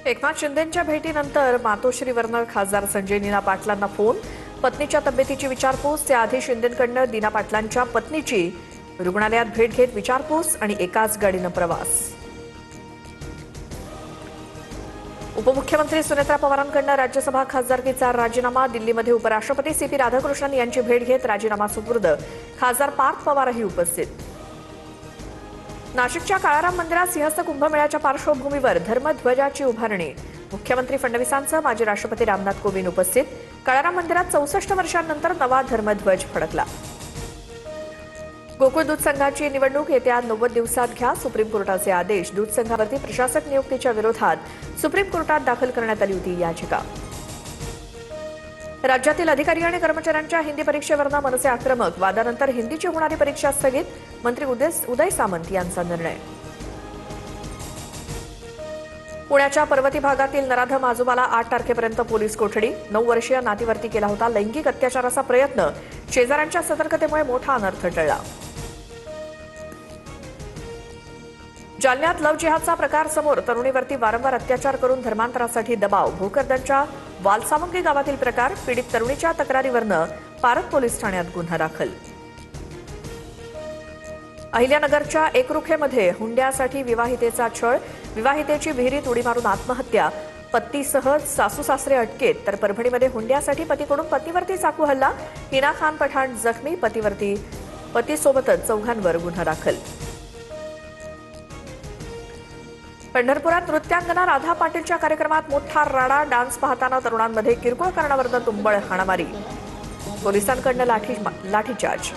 एकनाथ शिंदेंच्या भेटीनंतर मातोश्रीवरनं खासदार संजय नीना पाटलांना फोन, पत्नीच्या तब्येतीची विचारपूस. त्याआधी शिंदेंकडनं नीना पाटलांच्या पत्नीची रुग्णालयात भेट घेत विचारपूस आणि एकाच गाडीनं प्रवास. उपमुख्यमंत्री सुनेत्रा पवारांकडनं राज्यसभा खासदारकीचा राजीनामा. दिल्लीमध्ये उपराष्ट्रपती सीपी राधाकृष्णन यांची भेट घेत राजीनामा सुपूर्द. खासदार पार्थ पवारही उपस्थित. नाशिकच्या काळाराम मंदिरात सिंहस्थ कुंभमेळ्याच्या पार्श्वभूमीवर धर्मध्वजाची उभारणी. मुख्यमंत्री फडणवीसांसह माजी राष्ट्रपती रामनाथ कोविंद उपस्थित. काळाराम मंदिरात 64 वर्षांनंतर नवा धर्मध्वज फडकला. गोकुळ दूध संघाची निवडणूक येत्या 90 दिवसात घ्या, सुप्रीम कोर्टाचे आदेश. दूध संघावरती प्रशासक नियुक्तीच्या विरोधात सुप्रीम कोर्टात दाखल करण्यात आली होती याचिका. राज्यातील अधिकारी आणि कर्मचाऱ्यांच्या हिंदी परीक्षेवरनं मनसे आक्रमक. वादानंतर हिंदीची होणारी परीक्षा स्थगित. मंत्री उदय सामंत यांचा निर्णय. पुण्याच्या पर्वती भागातील नराधम आजोबाला 8 तारखेपर्यंत पोलीस कोठडी. 9 वर्षीय नातीवरती केला होता लैंगिक अत्याचाराचा प्रयत्न. शेजाऱ्यांच्या सतर्कतेमुळे मोठा अनर्थ टळला. जालन्यात लव्ह जिहादचा प्रकार समोर. तरुणीवरती वारंवार अत्याचार करून धर्मांतरासाठी दबाव. भोकरदनच्या वालसावंगी गावातील प्रकार. पीडित तरुणीच्या तक्रारीवरनं पारत पोलीस ठाण्यात गुन्हा दाखल. अहिल्यानगरच्या एकरुखेमध्ये हुंड्यासाठी विवाहितेचा छळ. विवाहितेची विहिरीत उडी मारून आत्महत्या. पतीसह सासू सासरे अटकेत. तर परभणीमध्ये हुंड्यासाठी पतीकडून पत्नीवरती चाकू हल्ला. हिना खान पठाण जखमी. पतीसोबतच 4घांवर गुन्हा दाखल. पंढरपुरात नृत्यांगना राधा पाटीलच्या कार्यक्रमात मोठा राडा. डान्स पाहताना तरुणांमध्ये किरकोळ कारणावरून तुंबळ हाणामारी. पोलिसांकडून लाठीचार्ज.